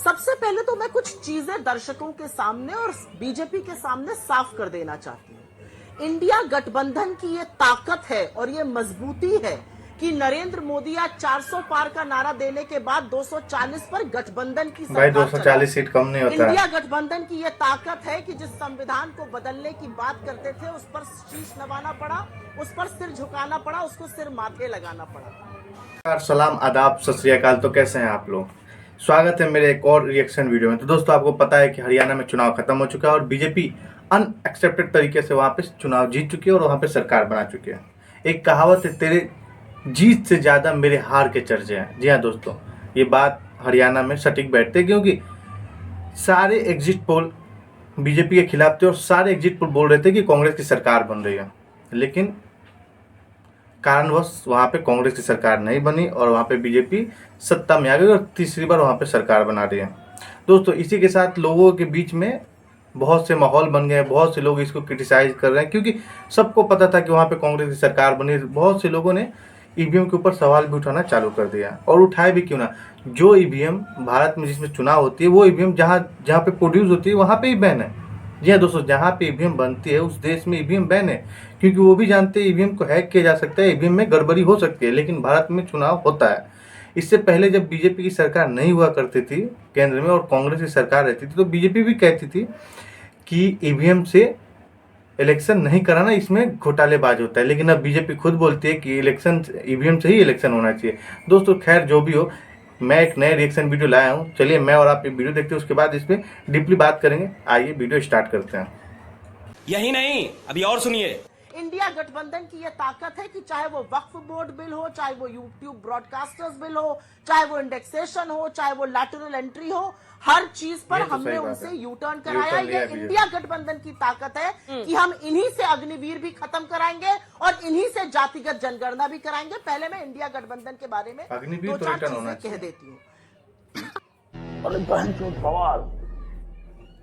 सबसे पहले तो मैं कुछ चीजें दर्शकों के सामने और बीजेपी के सामने साफ कर देना चाहती हूँ। इंडिया गठबंधन की ये ताकत है और ये मजबूती है कि नरेंद्र मोदी आज 400 पार का नारा देने के बाद 240 पर गठबंधन की भाई 240 सीट कम नहीं होता। इंडिया गठबंधन की ये ताकत है कि जिस संविधान को बदलने की बात करते थे उस पर शीश नवाना पड़ा, उस पर सिर झुकाना पड़ा, उसको सिर माथे लगाना पड़ा। सलाम, आदाब, सत श्री अकाल। तो कैसे हैं आप लोग? स्वागत है मेरे एक और रिएक्शन वीडियो में। तो दोस्तों, आपको पता है कि हरियाणा में चुनाव खत्म हो चुका है और बीजेपी अनएक्सेप्टेड तरीके से वहां पे चुनाव जीत चुकी है और वहां पे सरकार बना चुकी है। एक कहावत है, तेरे जीत से ज्यादा मेरे हार के चर्चे हैं। जी हाँ दोस्तों, ये बात हरियाणा में सटीक बैठते हैं क्योंकि सारे एग्जिट पोल बीजेपी के खिलाफ थे और सारे एग्जिट पोल बोल रहे थे कि कांग्रेस की सरकार बन रही है, लेकिन कारणवश वहाँ पे कांग्रेस की सरकार नहीं बनी और वहाँ पे बीजेपी सत्ता में आ गई और तीसरी बार वहाँ पे सरकार बना रही है। दोस्तों, इसी के साथ लोगों के बीच में बहुत से माहौल बन गए, बहुत से लोग इसको क्रिटिसाइज कर रहे हैं क्योंकि सबको पता था कि वहाँ पे कांग्रेस की सरकार बनी। बहुत से लोगों ने ईवीएम के ऊपर सवाल भी उठाना चालू कर दिया और उठाए भी क्यों ना। जो ईवीएम भारत में जिसमें चुनाव होती है वो ईवीएम जहाँ जहाँ पे प्रोड्यूस होती है वहाँ पे ही बैन है। जी हाँ दोस्तों, जहाँ पे ईवीएम बनती है उस देश में ईवीएम बैन है क्योंकि वो भी जानते हैं ईवीएम को हैक किया जा सकता है, ईवीएम में गड़बड़ी हो सकती है, लेकिन भारत में चुनाव होता है। इससे पहले जब बीजेपी की सरकार नहीं हुआ करती थी केंद्र में और कांग्रेस की सरकार रहती थी तो बीजेपी भी कहती थी कि ईवीएम से इलेक्शन नहीं कराना, इसमें घोटालेबाज होता है, लेकिन अब बीजेपी खुद बोलती है कि इलेक्शन ईवीएम से ही इलेक्शन होना चाहिए। दोस्तों, खैर जो भी हो, मैं एक नए रिएक्शन वीडियो लाया हूँ। चलिए मैं और आप ये वीडियो देखते हैं, उसके बाद इस पर डीपली बात करेंगे। आइए वीडियो स्टार्ट करते हैं। यही नहीं, अभी और सुनिए। इंडिया गठबंधन की यह ताकत है कि चाहे वो वक्फ बोर्ड बिल हो, चाहे वो यूट्यूब ब्रॉडकास्टर्स बिल हो, चाहे वो इंडेक्सेशन हो, चाहे वो लैटरल एंट्री हो, हर चीज पर हमने उनसे यू टर्न कराया। ये इंडिया गठबंधन की ताकत है कि हम इन्हीं से अग्निवीर भी खत्म कराएंगे और इन्हीं से जातिगत जनगणना भी कराएंगे। पहले मैं इंडिया गठबंधन के बारे में दो चार चीजें कह देती हूँ।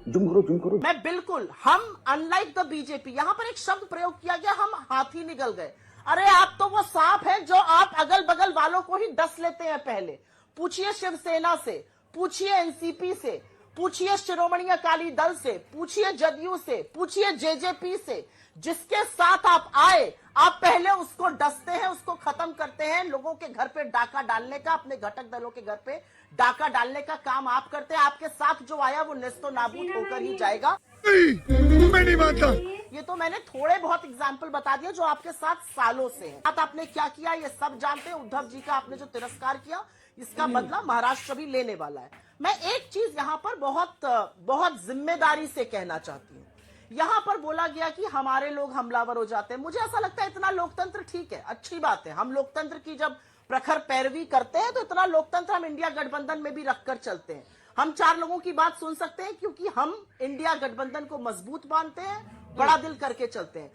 मैं बिल्कुल, हम अनलाइक द बीजेपी, यहां पर एक शब्द प्रयोग किया गया, हम हाथी निकल गए। अरे आप तो वो सांप है जो आप अगल बगल वालों को ही डस लेते हैं। पहले पूछिए शिवसेना से, पूछिए एनसीपी से, पूछिए शिरोमणि अकाली दल से, पूछिए जदयू से, पूछिए जेजेपी से। जिसके साथ आप आए, आप पहले उसको डसते हैं, उसको खत्म करते हैं। लोगों के घर पे डाका डालने का, अपने घटक दलों के घर पे डाका डालने का काम आप करते हैं। आपके साथ जो आया वो नेस्तो नाबूद होकर ही जाएगा। मैं नहीं मानता। ये तो मैंने थोड़े बहुत एग्जाम्पल बता दिए जो आपके साथ सालों से हैं। आपने क्या किया ये सब जानते हैं। उद्धव जी का आपने जो तिरस्कार किया, इसका बदला महाराष्ट्र भी लेने वाला है। मैं एक चीज यहाँ पर बहुत जिम्मेदारी से कहना चाहती हूँ। यहाँ पर बोला गया कि हमारे लोग हमलावर हो जाते हैं। मुझे ऐसा लगता है इतना लोकतंत्र ठीक है, अच्छी बात है। हम लोकतंत्र की जब प्रखर पैरवी करते हैं तो इतना लोकतंत्र हम इंडिया गठबंधन में भी रखकर चलते हैं। हम चार लोगों की बात सुन सकते हैं क्योंकि हम इंडिया गठबंधन को मजबूत मानते हैं, बड़ा दिल करके चलते हैं।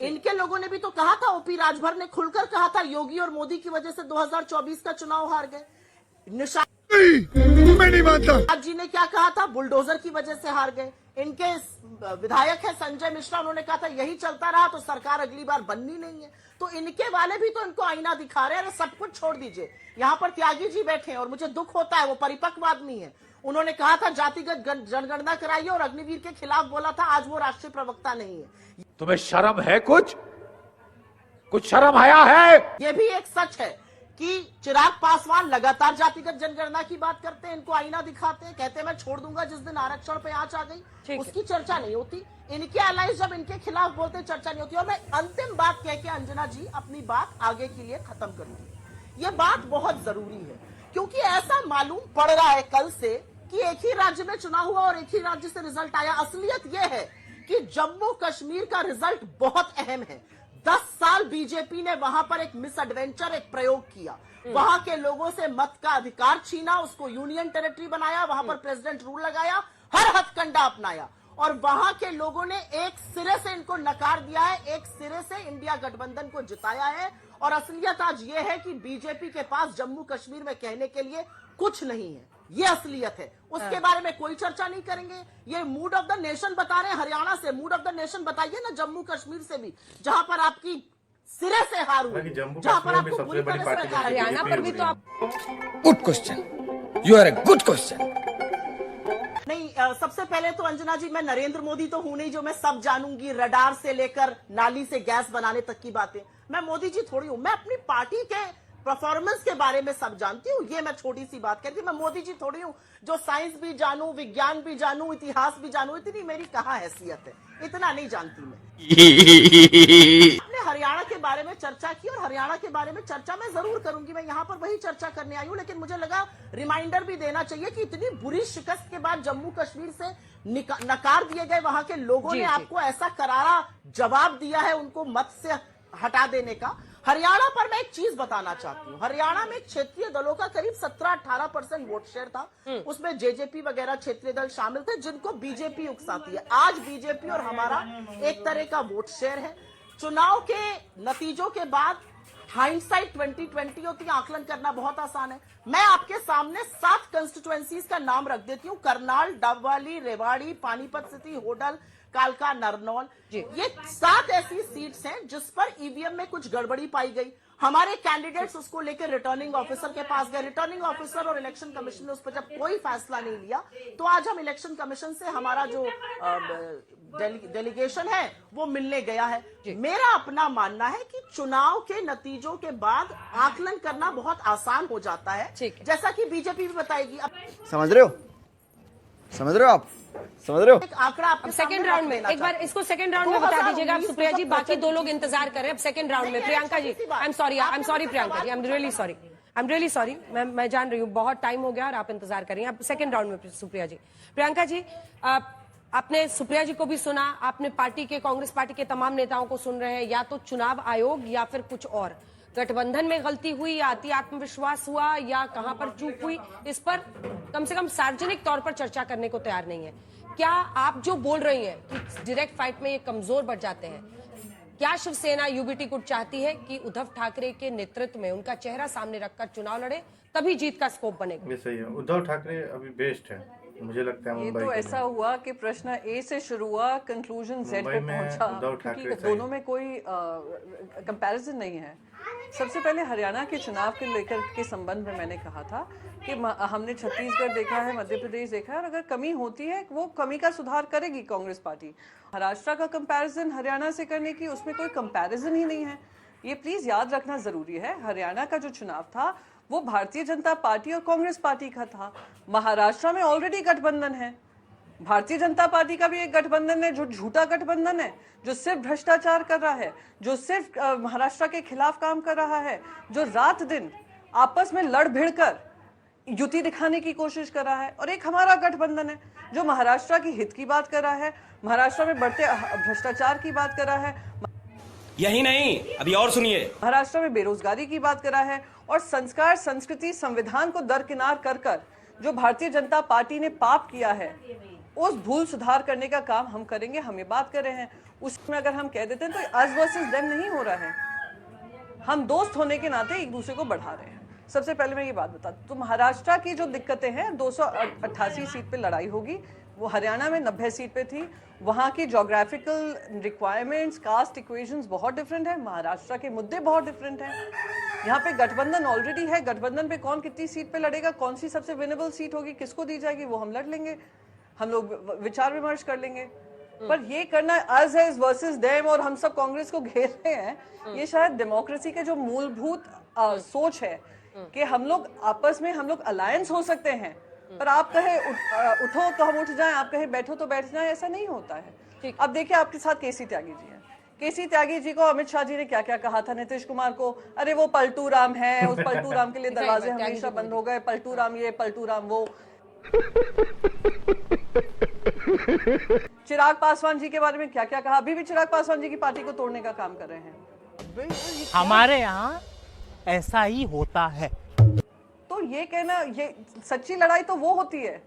इनके लोगों ने भी तो कहा था, ओपी राजभर ने खुलकर कहा था, योगी और मोदी की वजह से 2024 का चुनाव हार गए। मैं नहीं मानता। जी ने क्या कहा था, बुलडोजर की वजह से हार गए। इनके विधायक है संजय मिश्रा, उन्होंने कहा था यही चलता रहा तो सरकार अगली बार बननी नहीं है। तो इनके वाले भी तो इनको आईना दिखा रहे हैं। सब कुछ छोड़ दीजिए, यहाँ पर त्यागी जी बैठे हैं और मुझे दुख होता है, वो परिपक्व आदमी है। उन्होंने कहा था जातिगत जनगणना कराइए और अग्निवीर के खिलाफ बोला था। आज वो राष्ट्रीय प्रवक्ता नहीं है। तुम्हें शर्म है? कुछ शर्म आया है? ये भी एक सच है कि चिराग पासवान लगातार जातिगत जनगणना की बात करते हैं, इनको आईना दिखाते हैं, कहते हैं मैं छोड़ दूंगा जिस दिन आरक्षण पे आंच आ गई, उसकी चर्चा नहीं होती। इनके अलाइज जब इनके खिलाफ बोलते हैं चर्चा नहीं होती। और मैं अंतिम बात कह के अंजना जी अपनी बात आगे के लिए खत्म करूंगी। ये बात बहुत जरूरी है क्योंकि ऐसा मालूम पड़ रहा है कल से कि एक ही राज्य में चुनाव हुआ और एक ही राज्य से रिजल्ट आया। असलियत यह है कि जम्मू कश्मीर का रिजल्ट बहुत अहम है। 10 साल बीजेपी ने वहां पर एक मिस एडवेंचर, एक प्रयोग किया। वहां के लोगों से मत का अधिकार छीना, उसको यूनियन टेरिटरी बनाया, वहां पर प्रेसिडेंट रूल लगाया, हर हथकंडा अपनाया और वहां के लोगों ने एक सिरे से इनको नकार दिया है, एक सिरे से इंडिया गठबंधन को जिताया है। और असलियत आज ये है कि बीजेपी के पास जम्मू कश्मीर में कहने के लिए कुछ नहीं है। ये असलियत है, उसके बारे में कोई चर्चा नहीं करेंगे। ये मूड ऑफ द नेशन बता रहे हैं हरियाणा से, मूड ऑफ द नेशन बताइए ना जम्मू कश्मीर से भी, जहां पर आपकी सिरे से हार हुई, जहां पर आपको बुरी तरह से हरियाणा पर भी तो आप। Good question, you are a good question. नहीं, सबसे पहले तो अंजना जी, मैं नरेंद्र मोदी तो हूं नहीं जो मैं सब जानूंगी, रडार से लेकर नाली से गैस बनाने तक की बातें। मैं मोदी जी थोड़ी हूं, मैं अपनी पार्टी के परफॉर्मेंस के बारे में सब जानती हूँ। ये मैं छोटी सी बात कहती, मैं मोदी जी थोड़ी हूँ जो साइंस भी जानूं, विज्ञान भी जानूं, इतिहास भी जानूं। इतनी मेरी कहाँ हैसियत है, इतना नहीं जानती मैं। आपने हरियाणा के बारे में चर्चा की, और हरियाणा के बारे में चर्चा मैं जरूर करूंगी, मैं यहाँ पर वही चर्चा करने आई हूँ। लेकिन मुझे लगा रिमाइंडर भी देना चाहिए कि इतनी बुरी शिकस्त के बाद जम्मू कश्मीर से नकार दिए गए वहां के लोगों ने आपको ऐसा करारा जवाब दिया है उनको मत से हटा देने का। हरियाणा पर मैं एक चीज बताना चाहती हूँ, हरियाणा में क्षेत्रीय दलों का करीब 17-18% वोट शेयर था। उसमें जेजेपी वगैरह क्षेत्रीय दल शामिल थे जिनको बीजेपी उकसाती है। आज बीजेपी और हमारा एक तरह का वोट शेयर है। चुनाव के नतीजों के बाद हाइंडसाइट 2020 होती है, आकलन करना बहुत आसान है। मैं आपके सामने 7 कंस्टिट्यूएंसीज का नाम रख देती हूँ, करनाल, डबवाली, रेवाड़ी, पानीपत सिटी, होडल, कालका, नरनौल। ये 7 ऐसी सीट्स हैं जिस पर ईवीएम में कुछ गड़बड़ी पाई गई। हमारे कैंडिडेट्स उसको लेकर रिटर्निंग ऑफिसर के पास गए। रिटर्निंग ऑफिसर और इलेक्शन कमीशन ने उस पर जब कोई फैसला नहीं लिया, तो आज हम इलेक्शन कमीशन से हमारा जो डेलीगेशन है वो मिलने गया है। मेरा अपना मानना है कि चुनाव के नतीजों के बाद आकलन करना बहुत आसान हो जाता है, जैसा कि बीजेपी भी बताएगी। समझ रहे हो आप? समझ रहे हो? एक आंकड़ा आपके सेकंड राउंड में एक बार इसको सेकंड राउंड में बता दीजिएगा आप सुप्रिया जी, बाकी 2 लोग इंतजार कर रहे हैं अब सेकंड राउंड में। Priyanka ji, I am sorry Priyanka ji, I am really sorry. मैं जान रही हूँ बहुत टाइम हो गया और आप इंतजार कर रही हैं। अब सेकंड राउंड में सुप्रिया जी। प्रियंका जी, आपने सुप्रिया जी को भी सुना, आपने पार्टी के, कांग्रेस पार्टी के तमाम नेताओं को सुन रहे हैं, या तो चुनाव आयोग या फिर कुछ और, गठबंधन में गलती हुई या अति आत्मविश्वास हुआ या कहां पर चूक हुई, इस पर कम से कम सार्वजनिक तौर पर चर्चा करने को तैयार नहीं है। क्या आप जो बोल रही हैं कि डायरेक्ट फाइट में ये कमजोर बढ़ जाते हैं, क्या शिवसेना यूबीटी गुट चाहती है कि उद्धव ठाकरे के नेतृत्व में उनका चेहरा सामने रखकर चुनाव लड़े, तभी जीत का स्कोप बनेगा? ये सही है, उद्धव ठाकरे अभी बेस्ट है मुझे लगता है। ये तो ऐसा हुआ कि प्रश्न ए से शुरू हुआ, कंक्लूजन जेड पे पहुंचा, क्योंकि दोनों में कोई कंपैरिजन नहीं है। सबसे पहले हरियाणा के चुनाव के लेकर के संबंध में मैंने कहा था कि हमने छत्तीसगढ़ देखा है, मध्य प्रदेश देखा है, और अगर कमी होती है वो कमी का सुधार करेगी कांग्रेस पार्टी। महाराष्ट्र का कंपैरिजन हरियाणा से करने की, उसमें कोई कंपैरिजन ही नहीं है। ये प्लीज याद रखना जरूरी है। हरियाणा का जो चुनाव था वो भारतीय जनता पार्टी और कांग्रेस पार्टी का था। महाराष्ट्र में ऑलरेडी गठबंधन है, भारतीय जनता पार्टी का भी एक गठबंधन है जो झूठा गठबंधन है, जो सिर्फ भ्रष्टाचार कर रहा है, जो सिर्फ महाराष्ट्र के खिलाफ काम कर रहा है, जो रात दिन आपस में लड़ भिड़ कर युति दिखाने की कोशिश कर रहा है। और एक हमारा गठबंधन है जो महाराष्ट्र की हित की बात कर रहा है, महाराष्ट्र में बढ़ते भ्रष्टाचार की बात कर रहा है, यही नहीं, अभी और सुनिए, महाराष्ट्र में बेरोजगारी की बात कर रहा है, और संस्कार, संस्कृति, संविधान को दरकिनार कर कर जो भारतीय जनता पार्टी ने पाप किया है उस भूल सुधार करने का काम हम करेंगे। हम ये बात कर रहे हैं, उसमें अगर हम कह देते हैं तो अस वर्सेस देम नहीं हो रहा है, हम दोस्त होने के नाते एक दूसरे को बढ़ा रहे हैं। सबसे पहले मैं ये बात बता दूं, तो महाराष्ट्र की जो दिक्कतें हैं, 288 सीट पे लड़ाई होगी, वो हरियाणा में 90 सीट पे थी। वहाँ की जोग्राफिकल रिक्वायरमेंट्स, कास्ट इक्वेशंस बहुत डिफरेंट है, महाराष्ट्र के मुद्दे बहुत डिफरेंट हैं। यहाँ पे गठबंधन ऑलरेडी है, गठबंधन पे कौन कितनी सीट पे लड़ेगा, कौन सी सबसे विनेबल सीट होगी, किसको दी जाएगी, वो हम लड़ लेंगे, हम लोग विचार विमर्श कर लेंगे। पर ये करना अस है वर्सेस देम और हम सब कांग्रेस को घेर रहे हैं, ये शायद डेमोक्रेसी के जो मूलभूत सोच है कि हम लोग आपस में हम लोग अलायंस हो सकते हैं, पर आप कहे उठो तो हम उठ जाएं, आप कहे बैठो तो बैठ जाएं, ऐसा नहीं होता है। अब देखिए आपके साथ केसी त्यागी जी हैं। केसी त्यागी जी को अमित शाह जी ने क्या क्या कहा था, नीतीश कुमार को, अरे वो पलटू राम है, उस पलटू राम के लिए दरवाजे हमेशा बंद हो गए, पलटू राम ये, पलटू राम वो। चिराग पासवान जी के बारे में क्या क्या कहा, अभी भी चिराग पासवान जी की पार्टी को तोड़ने का काम कर रहे हैं। हमारे यहाँ ऐसा ही होता है। तो ये कहना, ये सच्ची लड़ाई तो वो होती है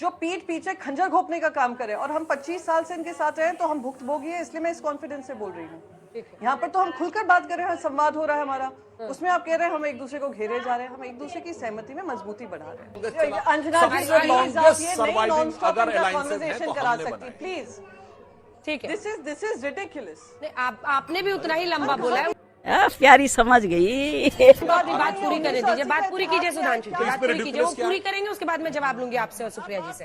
जो पीठ पीछे खंजर घोंपने का काम करे, और हम 25 साल से इनके साथ रहे तो हम भुक्तभोगी है, इसलिए मैं इस कॉन्फिडेंस से बोल रही हूँ। यहाँ पर तो हम खुलकर बात कर रहे हैं, संवाद हो रहा है हमारा, उसमें आप कह रहे हैं हम एक दूसरे को घेरे जा रहे हैं, हम एक दूसरे की सहमति में मजबूती बढ़ा रहे हैं। अंजना जी प्लीज, आप ये नहीं नॉन स्टॉप कन्वर्सेशन करा सकती प्लीज, ठीक है, दिस इज रिडिकुलस। आपने भी उतना ही लंबा बोला है। प्यारी समझ गई। बात पूरी करने दीजिए, बात पूरी कीजिए सुधांशु जी, बात पूरी कीजिए, वो पूरी करेंगे उसके बाद मैं जवाब लूंगी आपसे और सुप्रिया जी से।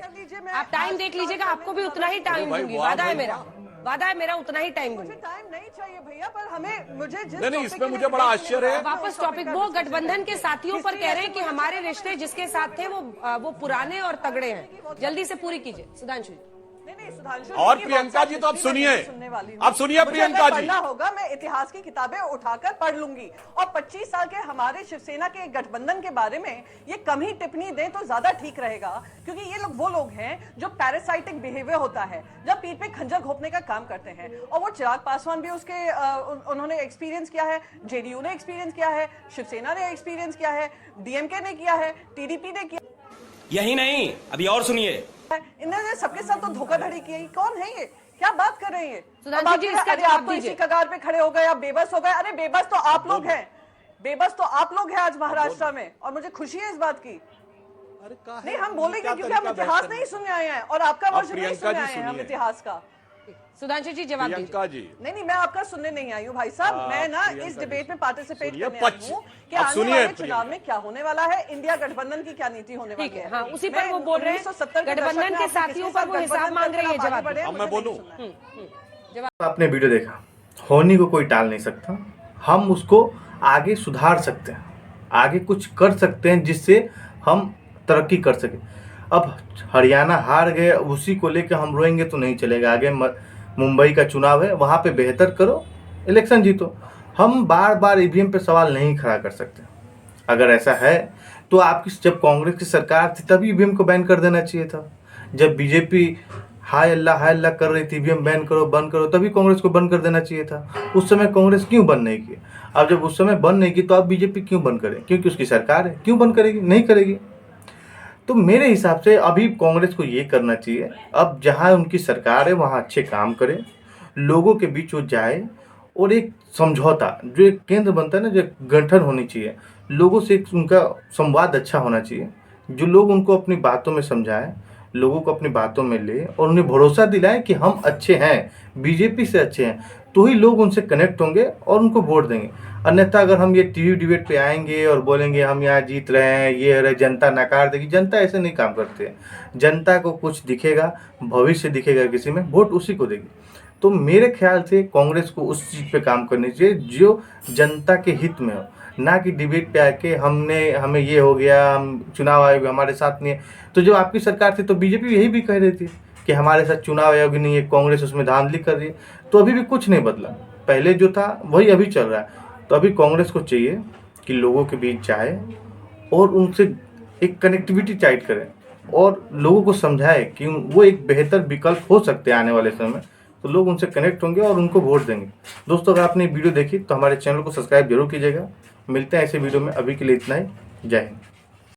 आप टाइम देख लीजिएगा, आपको भी उतना ही टाइम दूंगी, वादा है मेरा उतना ही टाइम दूंगी। टाइम नहीं चाहिए भैया, पर हमें मुझे जिस नहीं, इसमें मुझे बड़ा आश्चर्य है। वापस टॉपिक, वो गठबंधन के साथियों पर कह रहे हैं कि हमारे रिश्ते जिसके साथ थे वो पुराने और तगड़े हैं। जल्दी से पूरी कीजिए सुधांशु जी। नहीं, सुधांशु और जी, प्रियंका जी तो आप सुनिए, सुनने वाली हूँ। आप सुनिए मुझे प्रियंका अगर जी। पढ़ना होगा, मैं इतिहास की किताबें उठाकर पढ़ लूंगी। और 25 साल के हमारे शिवसेना के गठबंधन के बारे में ये कम ही टिप्पणी दें तो ज्यादा ठीक रहेगा, क्योंकि ये लोग वो लोग हैं जो पैरासाइटिक बिहेवियर होता है, जब पीठ पे खंजर घोंपने का काम करते हैं। और वो चिराग पासवान भी उसके उन्होंने एक्सपीरियंस किया है, जेडीयू ने एक्सपीरियंस किया है, शिवसेना ने एक्सपीरियंस किया है, डीएमके ने किया है, टीडीपी ने किया। यही नहीं, अभी और सुनिए। इन्होंने सबके साथ तो धोखाधड़ी की है। कौन है ये? क्या बात कर रहे हैं? सुधांशु जी, इसका अरे जवाब आप तो इसी दीजिए। कगार पे खड़े हो गए, आप बेबस हो गए। अरे बेबस तो आप लोग हैं, बेबस तो आप लोग हैं आज महाराष्ट्र में, और मुझे खुशी है इस बात की। नहीं, हम बोलेंगे क्योंकि हम इतिहास नहीं सुनने आए हैं, और आपका वर्जन नहीं सुनने आए हैं हम इतिहास का। सुधांशु जी जवाब दीजिए। प्रियंका जी, नहीं, मैं आपका सुनने नहीं आई हूँ भाई साहब। मैं ना इस डिबेट में पार्टिसिपेट सुनिए, करने आई हूँ कि अब आने सुनिए वाले प्रियंका। चुनाव में क्या होने वाला है, इंडिया गठबंधन की क्या नीति होने वाली ठीक है, है। हाँ, उसी पर मैं वो बोल रहे हैं 1970 के गठबंधन दशक में के आपने साथियों किसके पर वो साथ हिसाब गठबंधन मांग रही है। करके आप जवाब आगे बढ़े, अब मैं मुझे नहीं बोलूं? सुनना है। आपने वीडियो देखा, होनी को कोई टाल नहीं सकता। हम उसको आगे सुधार सकते हैं, आगे कुछ कर सकते हैं जिससे हम तरक्की कर सकें। अब हरियाणा हार गए, उसी को लेकर हम रोएंगे तो नहीं चलेगा। आगे मुंबई का चुनाव है, वहाँ पे बेहतर करो, इलेक्शन जीतो। हम बार बार ईवीएम पे सवाल नहीं खड़ा कर सकते। अगर ऐसा है तो आपकी जब कांग्रेस की सरकार थी तभी ईवीएम को बैन कर देना चाहिए था। जब बीजेपी हाय अल्लाह कर रही थी ईवीएम बैन करो बंद करो, तभी कांग्रेस को बंद कर देना चाहिए था। उस समय कांग्रेस क्यों बंद नहीं की? अब जब उस समय बंद नहीं की तो अब बीजेपी क्यों बंद करे? क्योंकि उसकी सरकार है, क्यों बंद करेगी? नहीं करेगी। तो मेरे हिसाब से अभी कांग्रेस को ये करना चाहिए, अब जहाँ उनकी सरकार है वहाँ अच्छे काम करें, लोगों के बीच वो जाए, और एक समझौता जो एक केंद्र बनता है ना, जो गठन होनी चाहिए, लोगों से उनका संवाद अच्छा होना चाहिए, जो लोग उनको अपनी बातों में समझाएं, लोगों को अपनी बातों में ले और उन्हें भरोसा दिलाएं कि हम अच्छे हैं, बीजेपी से अच्छे हैं, तो ही लोग उनसे कनेक्ट होंगे और उनको वोट देंगे। अन्यथा अगर हम ये टीवी डिबेट पे आएंगे और बोलेंगे हम यहाँ जीत रहे हैं, ये है, जनता नकार देगी, जनता ऐसे नहीं काम करते हैं। जनता को कुछ दिखेगा, भविष्य दिखेगा किसी में, वोट उसी को देगी। तो मेरे ख्याल से कांग्रेस को उस चीज़ पे काम करनी चाहिए जो जनता के हित में हो, ना कि डिबेट पे आके हमें ये हो गया, हम चुनाव आयोग हमारे साथ नहीं है। तो जब आपकी सरकार थी तो बीजेपी यही भी कह रही थी कि हमारे साथ चुनाव आयोग नहीं है, कांग्रेस उसमें धांधली कर रही है। तो अभी भी कुछ नहीं बदला, पहले जो था वही अभी चल रहा है। तो अभी कांग्रेस को चाहिए कि लोगों के बीच जाए और उनसे एक कनेक्टिविटी टाइट करें और लोगों को समझाए कि वो एक बेहतर विकल्प हो सकते हैं आने वाले समय में। तो लोग उनसे कनेक्ट होंगे और उनको वोट देंगे। दोस्तों, अगर आपने वीडियो देखी तो हमारे चैनल को सब्सक्राइब जरूर कीजिएगा। मिलते हैं ऐसे वीडियो में, अभी के लिए इतना ही। जय हिंद।